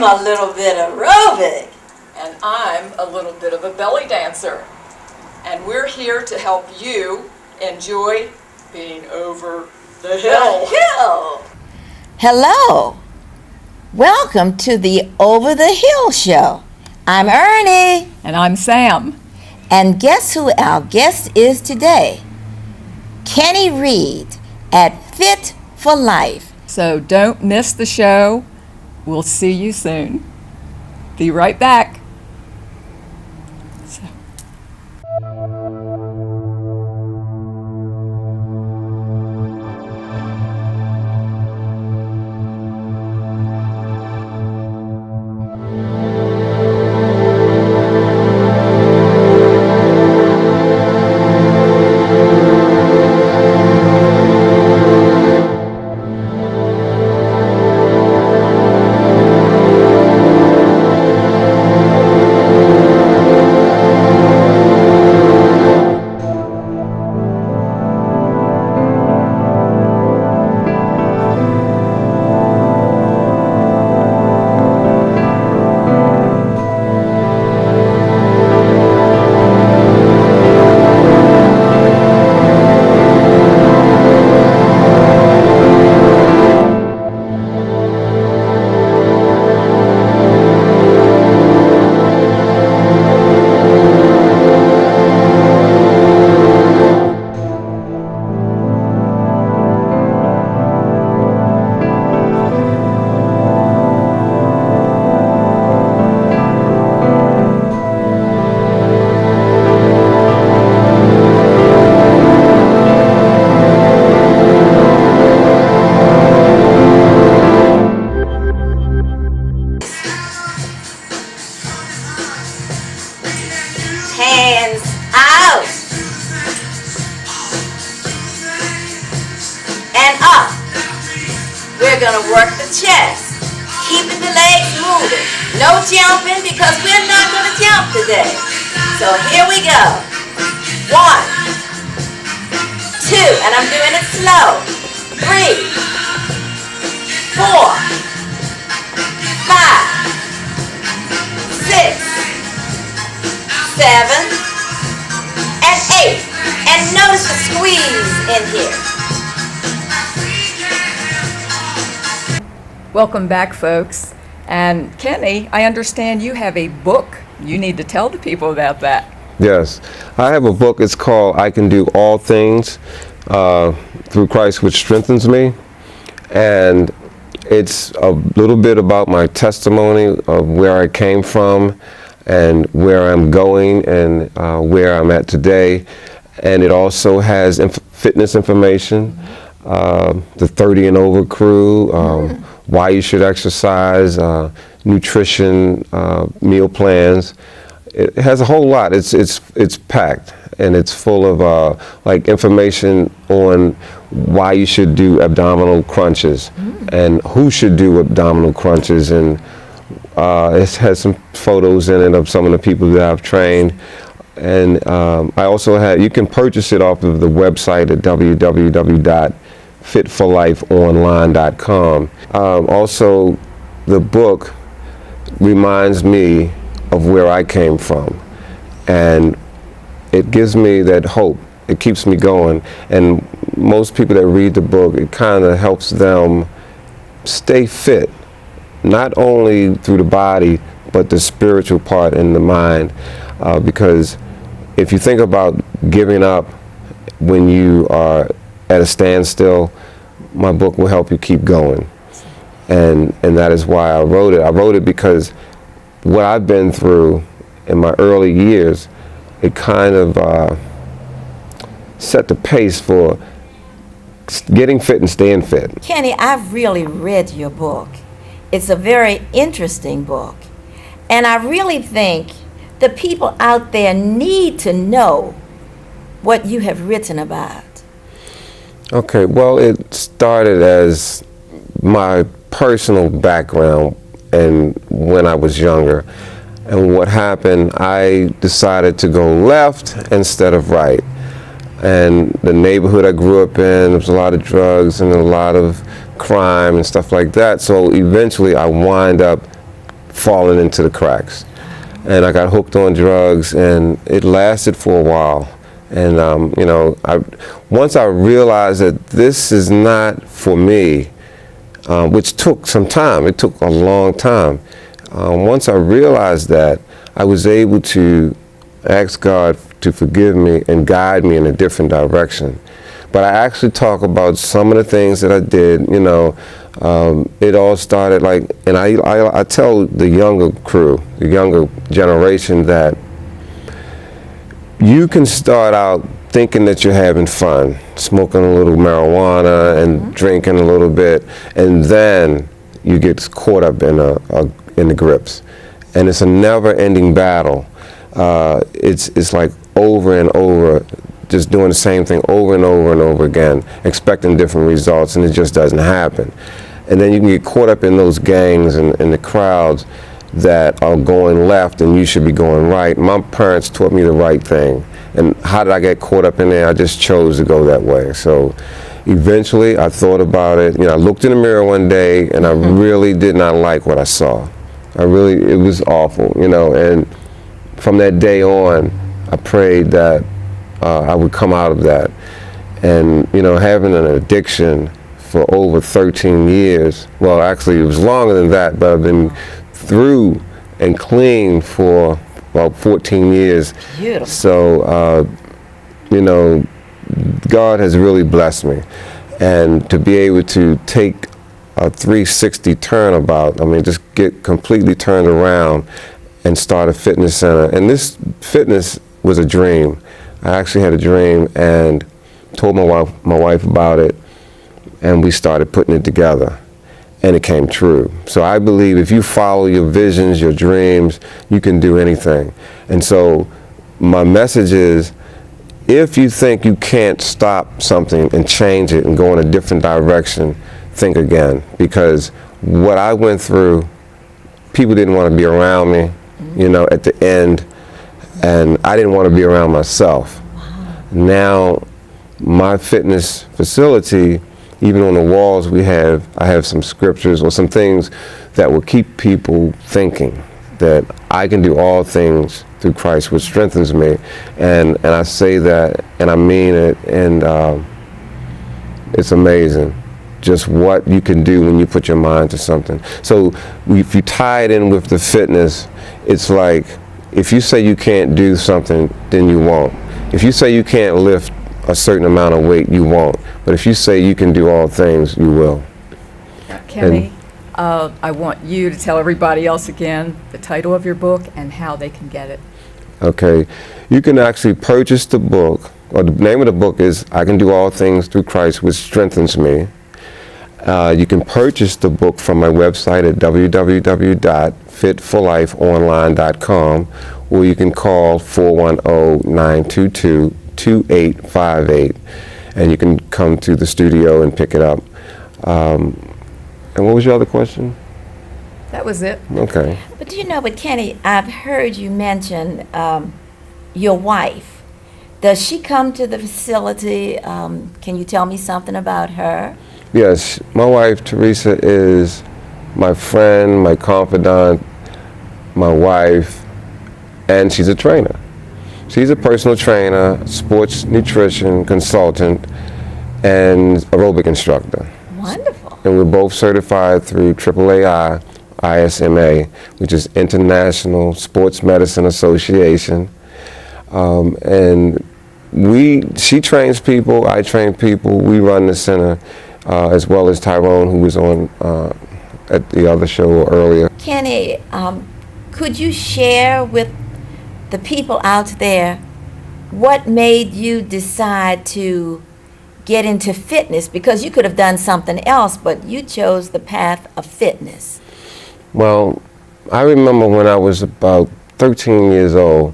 a little bit aerobic. And I'm a little bit of a belly dancer. And we're here to help you enjoy being over the hill. Hello. Welcome to the Over the Hill show. I'm Ernie. And I'm Sam. And guess who our guest is today? Kenny Reed at Fit for Life. So don't miss the show. We'll see you soon. Be right back. Hands out. And up. We're going to work the chest, keeping the legs moving. No jumping because we're not going to jump today. So here we go. 1, 2, and I'm doing it slow. 3, 4, 5, 6, 7, and 8. And notice the squeeze in here. Welcome back, folks. And Kenny, I understand you have a book. You need to tell the people about that. Yes, I have a book. It's called I Can Do All Things Through Christ Which Strengthens Me. And it's a little bit about my testimony of where I came from and where I'm going and where I'm at today. And it also has fitness information, the 30 and over crew, why you should exercise, nutrition, meal plans. It has a whole lot. It's packed, and it's full of like information on why you should do abdominal crunches and who should do abdominal crunches, and it has some photos in it of some of the people that I've trained. And I also have, you can purchase it off of the website at www.fitforlifeonline.com. Also, the book reminds me of where I came from, and it gives me that hope. It keeps me going, and most people that read the book, it kind of helps them stay fit, not only through the body, but the spiritual part and the mind, because if you think about giving up when you are at a standstill, my book will help you keep going. And that is why I wrote it. I wrote it because what I've been through in my early years, it kind of set the pace for getting fit and staying fit. Kenny, I've really read your book. It's a very interesting book. And I really think the people out there need to know what you have written about. Okay, well, it started as my personal background and when I was younger. And what happened, I decided to go left instead of right. And the neighborhood I grew up in, there was a lot of drugs and a lot of crime and stuff like that. So eventually I wind up falling into the cracks. And I got hooked on drugs, and it lasted for a while. And you know, once I realized that this is not for me, which took some time. It took a long time. Once I realized that, I was able to ask God to forgive me and guide me in a different direction. But I actually talk about some of the things that I did. You know, it all started like, and I tell the younger crew, the younger generation, that you can start out thinking that you're having fun, smoking a little marijuana and drinking a little bit, and then you get caught up in the grips, and it's a never-ending battle. It's like over and over, just doing the same thing over and over and over again, expecting different results, and it just doesn't happen. And then you can get caught up in those gangs and the crowds that are going left and you should be going right. My parents taught me the right thing. And how did I get caught up in there? I just chose to go that way. So eventually I thought about it. You know, I looked in the mirror one day and I really did not like what I saw. It was awful, you know, and from that day on, I prayed that I would come out of that. And, you know, having an addiction for over 13 years, well, actually it was longer than that, but I've been through and clean for about 14 years. Beautiful. So, you know, God has really blessed me. And to be able to take a 360 turnabout, I mean, just get completely turned around and start a fitness center. And this fitness was a dream. I actually had a dream and told my wife about it, and we started putting it together. And it came true. So I believe if you follow your visions, your dreams, you can do anything. And so my message is, if you think you can't stop something and change it and go in a different direction, think again. Because what I went through, people didn't want to be around me, you know, at the end, and I didn't want to be around myself. Wow. Now, my fitness facility, even on the walls I have some scriptures or some things that will keep people thinking that I can do all things through Christ, which strengthens me. And I say that, and I mean it, and it's amazing just what you can do when you put your mind to something. So if you tie it in with the fitness, it's like, if you say you can't do something, then you won't. If you say you can't lift a certain amount of weight, you won't. But if you say you can do all things, you will. Kenny, I want you to tell everybody else again the title of your book and how they can get it. Okay. You can actually purchase the book, or the name of the book is I Can Do All Things Through Christ, which strengthens me. You can purchase the book from my website at www.fitforlifeonline.com, or you can call 410-922-2858, and you can come to the studio and pick it up. And what was your other question? That was it. Okay. But you know, but Kenny, I've heard you mention your wife. Does she come to the facility? Can you tell me something about her? Yes, my wife, Teresa, is my friend, my confidant, my wife, and she's a trainer. She's a personal trainer, sports nutrition consultant, and aerobic instructor. Wonderful. And we're both certified through AAAI, ISMA, which is International Sports Medicine Association. And she trains people, I train people, we run the center, as well as Tyrone, who was on at the other show earlier. Kenny, could you share with the people out there what made you decide to get into fitness? Because you could have done something else, but you chose the path of fitness. Well, I remember when I was about 13 years old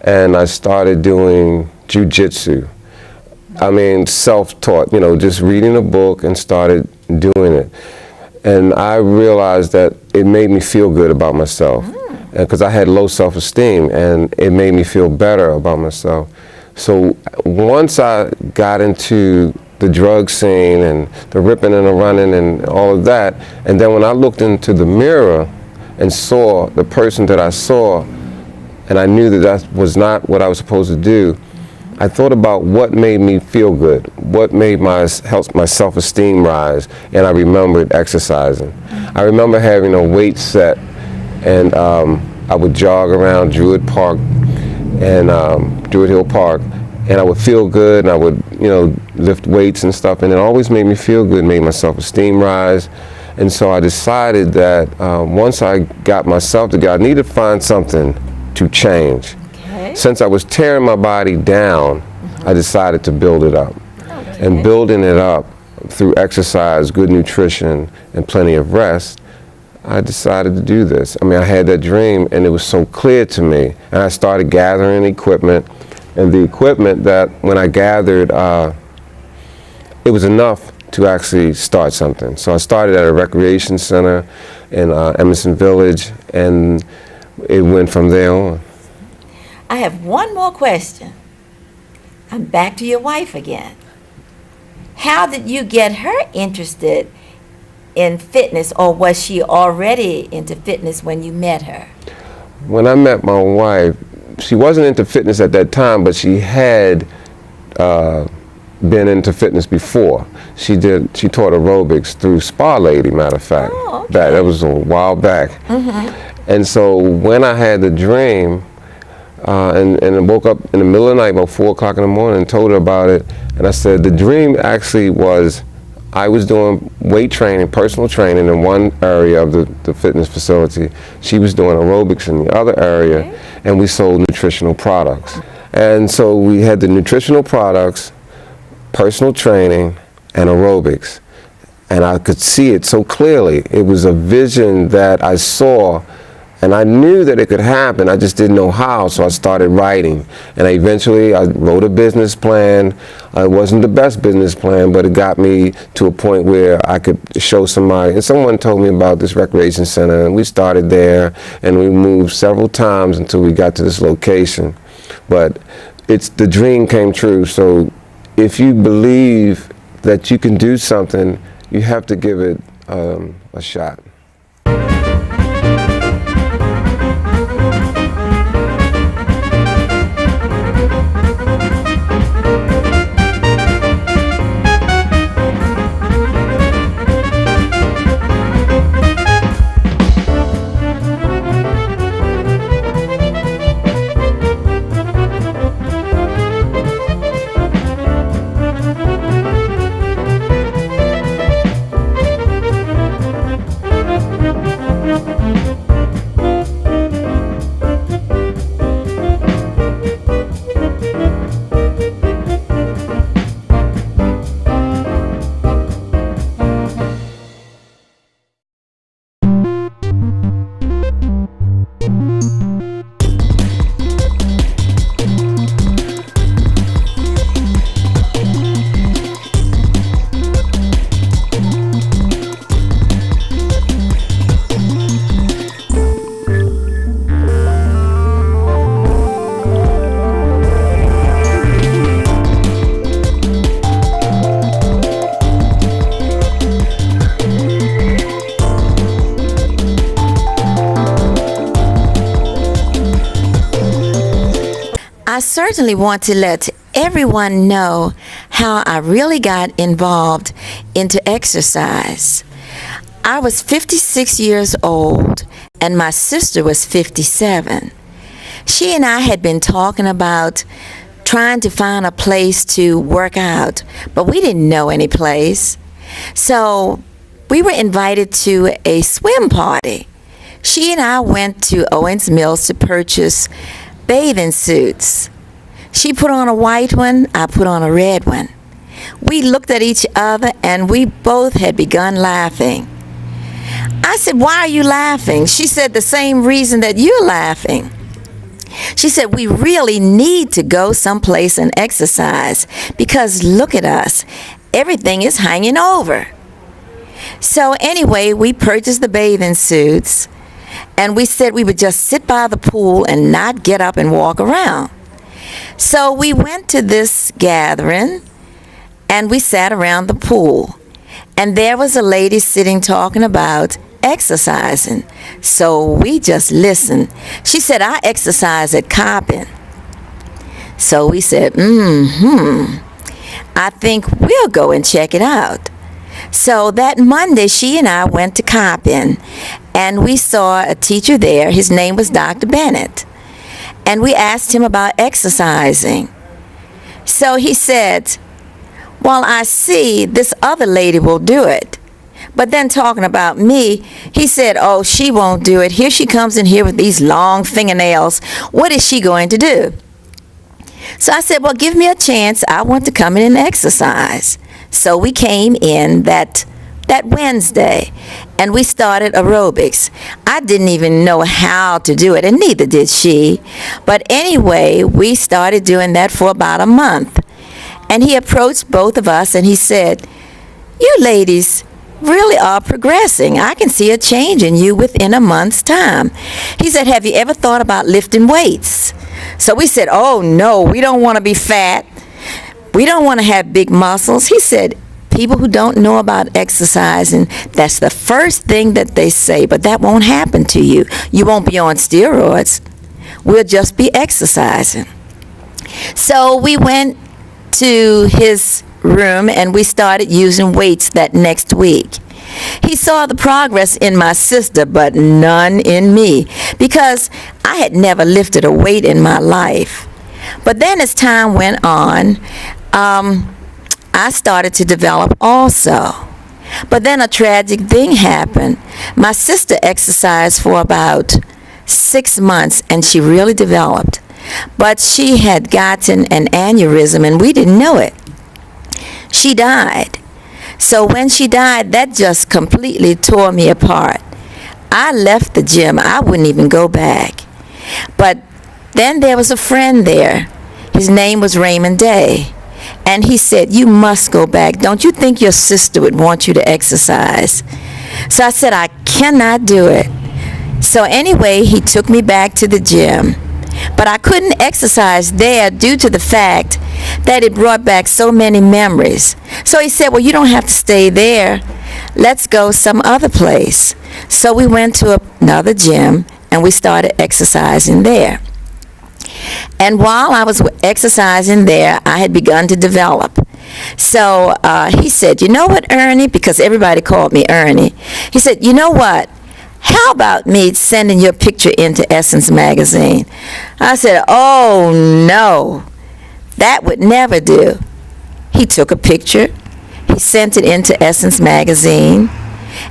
and I started doing jiu-jitsu. I mean, self-taught, you know, just reading a book and started doing it. And I realized that it made me feel good about myself. Because I had low self-esteem, and it made me feel better about myself. So once I got into the drug scene and the ripping and the running and all of that, and then when I looked into the mirror and saw the person that I saw, and I knew that that was not what I was supposed to do, I thought about what made me feel good, what made my self-esteem rise, and I remembered exercising. I remember having a weight set, and I would jog around Druid Park and Druid Hill Park, and I would feel good, and I would, lift weights and stuff, and it always made me feel good, made my self-esteem rise. And so I decided that once I got myself together, I needed to find something to change. Okay. Since I was tearing my body down, I decided to build it up. Okay. And building it up through exercise, good nutrition, and plenty of rest, I decided to do this. I mean, I had that dream, and it was so clear to me. And I started gathering equipment, and the equipment that when I gathered, it was enough to actually start something. So I started at a recreation center in Emerson Village, and it went from there on. I have one more question. I'm back to your wife again. How did you get her interested in fitness, or was she already into fitness when you met her? When I met my wife, she wasn't into fitness at that time, but she had been into fitness before. She taught aerobics through Spa Lady, matter of fact. Oh, okay. That was a while back. And so when I had the dream, and I woke up in the middle of the night, about 4 o'clock in the morning, and told her about it, and I said, the dream actually was, I was doing weight training, personal training in one area of the fitness facility. She was doing aerobics in the other area, Okay. and we sold nutritional products. And so we had the nutritional products, personal training, and aerobics. And I could see it so clearly. It was a vision that I saw, and I knew that it could happen. I just didn't know how, so I started writing. And eventually I wrote a business plan. It wasn't the best business plan, but it got me to a point where I could show somebody. And someone told me about this recreation center, and we started there, and we moved several times until we got to this location. But the dream came true. So if you believe that you can do something, you have to give it a shot. I certainly want to let everyone know how I really got involved into exercise. I was 56 years old, and my sister was 57. She and I had been talking about trying to find a place to work out, but we didn't know any place. So we were invited to a swim party. She and I went to Owens Mills to purchase bathing suits. She put on a white one, I put on a red one. We looked at each other and we both had begun laughing. I said, "Why are you laughing?" She said, "The same reason that you're laughing." She said, "We really need to go someplace and exercise because look at us. Everything is hanging over." So anyway, we purchased the bathing suits, and we said we would just sit by the pool and not get up and walk around. So we went to this gathering, and we sat around the pool. And there was a lady sitting talking about exercising. So we just listened. She said, I exercise at Coppin. So we said, I think we'll go and check it out. So that Monday, she and I went to Coppin, and we saw a teacher there. His name was Dr. Bennett. And we asked him about exercising. So he said, well, I see this other lady will do it. But then talking about me, he said, oh, she won't do it. Here she comes in here with these long fingernails. What is she going to do? So I said, well, give me a chance. I want to come in and exercise. So we came in that Wednesday, and we started aerobics. I didn't even know how to do it, and neither did she. But anyway, we started doing that for about a month. And he approached both of us, and he said, you ladies really are progressing. I can see a change in you within a month's time. He said, have you ever thought about lifting weights? So we said, oh, no, we don't want to be fat. We don't want to have big muscles. He said, people who don't know about exercising, that's the first thing that they say, but that won't happen to you. You won't be on steroids. We'll just be exercising. So we went to his room and we started using weights that next week. He saw the progress in my sister, but none in me, because I had never lifted a weight in my life. But then as time went on, I started to develop also. But then a tragic thing happened. My sister exercised for about 6 months, and she really developed. But she had gotten an aneurysm, and we didn't know it. She died. So when she died, that just completely tore me apart. I left the gym. I wouldn't even go back. But then there was a friend there. His name was Raymond Day. And he said, you must go back. Don't you think your sister would want you to exercise? So I said, I cannot do it. So anyway, he took me back to the gym. But I couldn't exercise there due to the fact that it brought back so many memories. So he said, well, you don't have to stay there. Let's go some other place. So we went to another gym, and we started exercising there. And while I was exercising there, I had begun to develop. So he said, you know what, Ernie? Because everybody called me Ernie. He said, you know what? How about me sending your picture into Essence magazine? I said, oh, no. That would never do. He took a picture. He sent it into Essence magazine.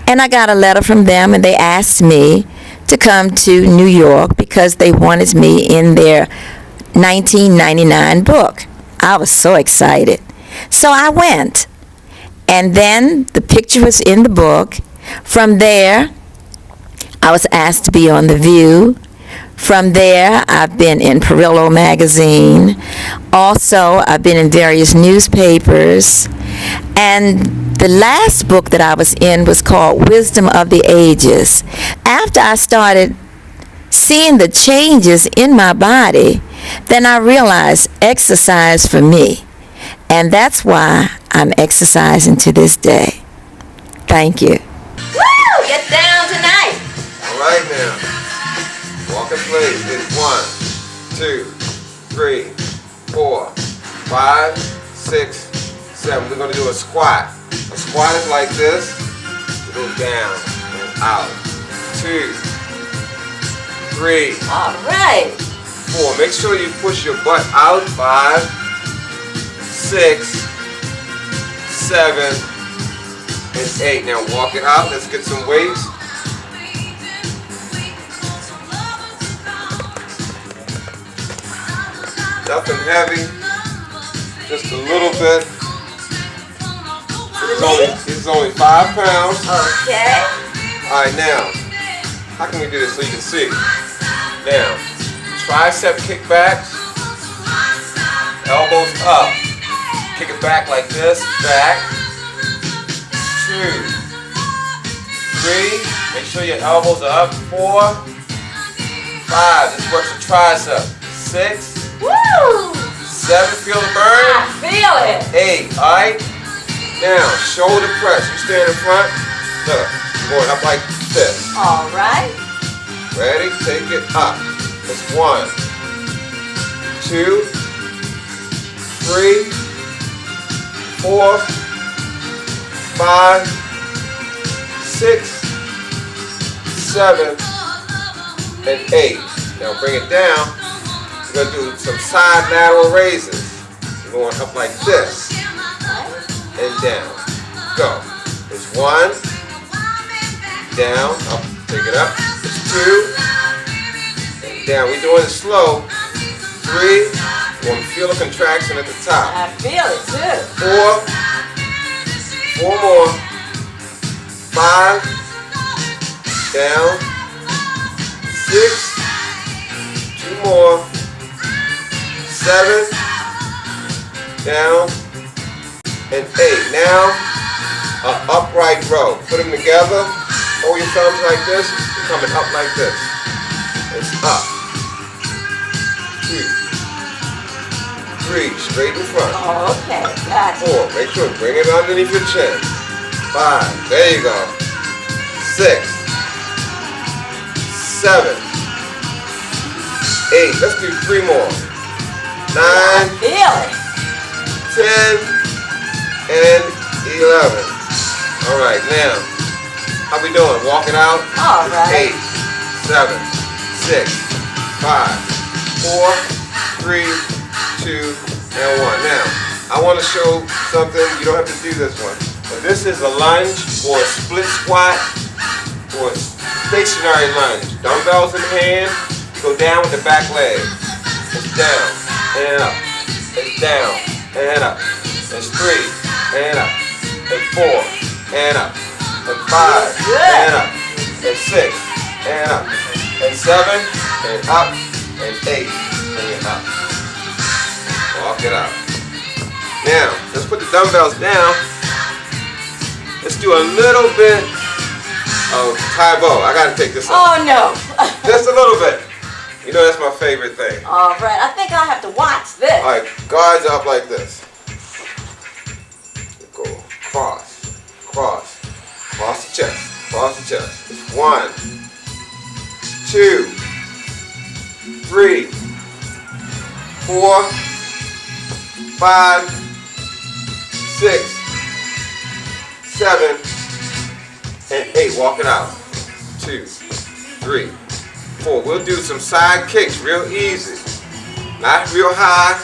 And I got a letter from them, and they asked me to come to New York because they wanted me in their 1999 book. I was so excited. So I went. And then the picture was in the book. From there, I was asked to be on The View. From there, I've been in Perillo magazine. Also, I've been in various newspapers. And the last book that I was in was called Wisdom of the Ages. After I started seeing the changes in my body, then I realized exercise for me. And that's why I'm exercising to this day. Thank you. Woo! Get down tonight. All right now. Walk in place. It's 1, 2, 3, 4, 5, 6, 7. We're going to do a squat. A squat is like this. You go down and out. 2, 3, All right. 4. Make sure you push your butt out. 5, 6, 7, and 8. Now walk it out. Let's get some weights. Nothing heavy. Just a little bit. It's only 5 pounds. Okay. All right, now, how can we do this so you can see? Now, tricep kickbacks, elbows up. Kick it back like this, back. 2, 3, make sure your elbows are up. 4, 5, this works the tricep. 6, Woo! 7, feel the burn. I feel it. 8, all right? Now, shoulder press. You stand in front, Look, going up like this. All right. Ready? Take it up. It's 1, 2, 3, 4, 5, 6, 7, and 8. Now bring it down. We're going to do some side lateral raises. We're going up like this and down. Go. It's 1, down, up, take it up. It's 2, and down. We're doing it slow. 3, you want to feel a contraction at the top. I feel it too. 4 more. 5, down. 6, 2 more. 7, down, and 8. Now, an upright row. Put them together. Hold your thumbs like this. You're coming up like this. It's up. 2, 3, straight in front. Oh, okay, gotcha. 4, make sure, bring it underneath your chin. 5, there you go. 6, 7, 8, let's do 3 more. 9, I feel it. 10, and 11. All right, now, how we doing? Walking out? All right. 8, 7, 6, 5, 4, 3, 2, and 1. Now, I want to show something. You don't have to do this one. But this is a lunge or a split squat or a stationary lunge. Dumbbells in hand, go down with the back leg. It's down and up. It's down and up. It's 3 and up. And 4 and up. And 5 and up. And 6 and up. And 7 and up. And 8 and up. Walk it out. Now, let's put the dumbbells down. Let's do a little bit of Tae-Bo. I gotta take this off. Oh no. Just a little bit. You know that's my favorite thing. All right, I think I'll have to watch this. All right, guards up like this. Go cross, cross, cross the chest, cross the chest. It's 1, 2, 3, 4, 5, 6, 7, and 8. Walk it out. 2, 3, 4. We'll do some side kicks real easy. Not real high.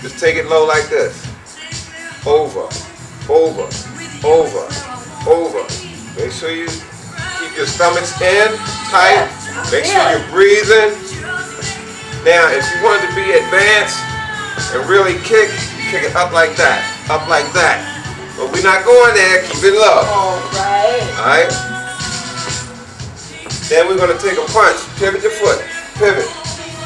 Just take it low like this. Over, over, over, over. Make sure you keep your stomachs in, tight. Make sure you're breathing. Now, if you want it to be advanced and really kick it up like that. Up like that. But we're not going there. Keep it low. All right. Alright? Then we're going to take a punch. Pivot your foot. Pivot.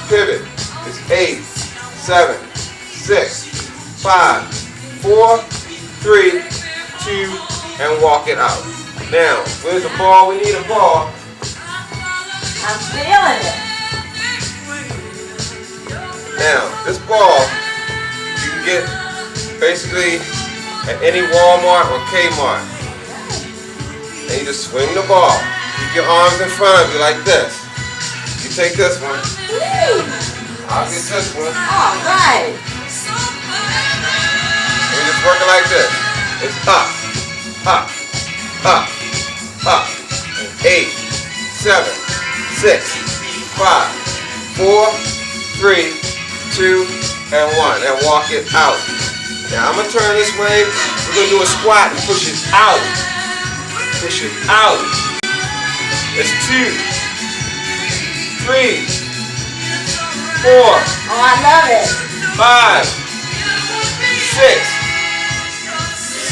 Pivot. It's 8, 7, 6, 5, 4, 3, 2, and walk it out. Now, where's the ball? We need a ball. I'm feeling it. Now, this ball, you can get basically at any Walmart or Kmart. And you just swing the ball. Keep your arms in front of you like this. You take this one. I'll get this one. All right. And we just work it like this. It's up, up, up, up. And 8, 7, 6, 5, 4, 3, 2, and 1. And walk it out. Now I'm going to turn this way. We're going to do a squat and push it out. Push it out. It's 2, 3, 4, Oh, I love it. 5, 6,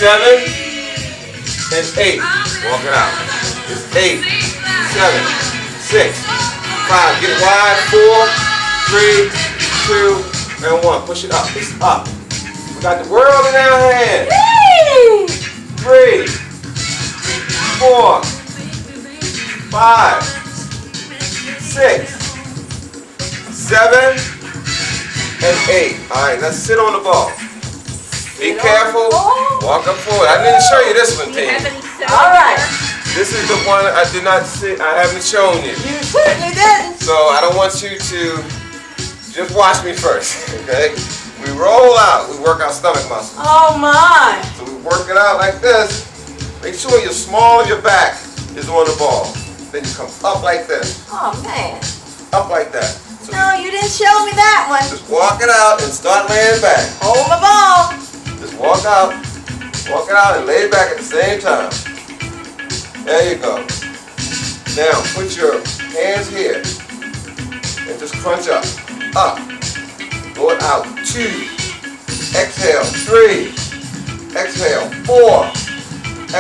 7, and 8. Walk it out. It's 8, 7, 6, 5. Get it wide. 4, 3, 2, and 1. Push it up. It's up. We got the world in our hands. 3, 4, 5, 6, 7, and 8. All right, let's sit on the ball. Be careful. Walk up forward. I didn't show you this one, team. All right. This is the one I did not see. I haven't shown you. You certainly didn't. So I don't want you to just watch me first, okay? We roll out. We work our stomach muscles. Oh my. So we work it out like this. Make sure your small of your back is on the ball. Then you come up like this. Oh man. Up like that. So No, you didn't show me that one. just walk it out and start laying back. Hold my ball. Just walk it out and lay back at the same time. There you go. Now put your hands here and just crunch up. Up. Go it out. 2. Exhale. 3. Exhale. 4.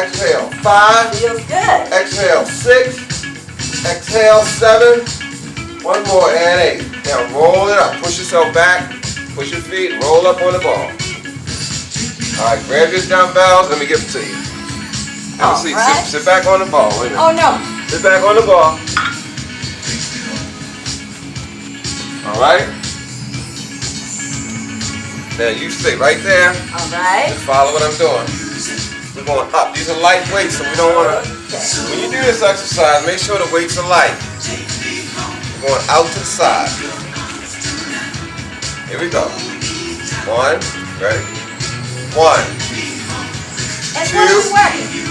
Exhale. 5. Feels good. Exhale. 6. Exhale. 7. One more and 8. Now roll it up. Push yourself back. Push your feet. Roll up on the ball. All right. Grab your dumbbells. Let me give them to you. Have a seat. Alright. Sit back on the ball. Wait a minute. Oh no. Sit back on the ball. All right. Now you stay right there. All right. Just follow what I'm doing. We're going up. These are light weights, so we don't want to. When you do this exercise, make sure the weights are light. We're going out to the side. Here we go. 1. Ready? 1. And what is Two. working?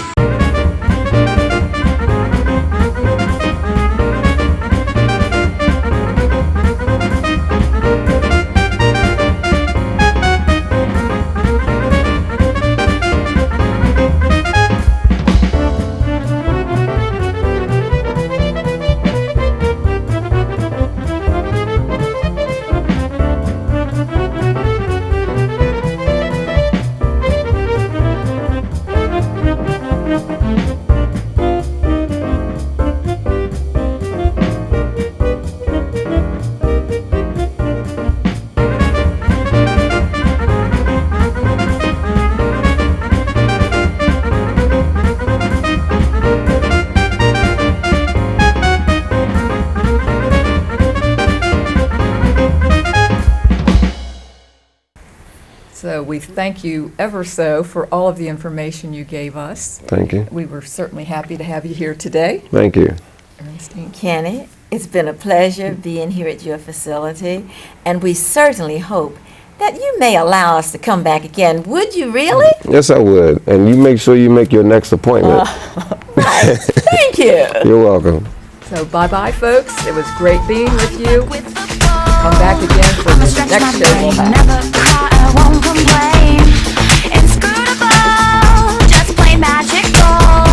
So we thank you ever so for all of the information you gave us. Thank you. We were certainly happy to have you here today, Thank you. Ernestine. Kenny, it's been a pleasure being here at your facility, and we certainly hope that you may allow us to come back again. Would you really? Yes, I would. And you make sure you make your next appointment. Right. Thank you. You're welcome. So bye-bye, folks. It was great being with you. Come back again for the next show we'll have. Never cry, I won't complain. Inscrutable, just plain magical.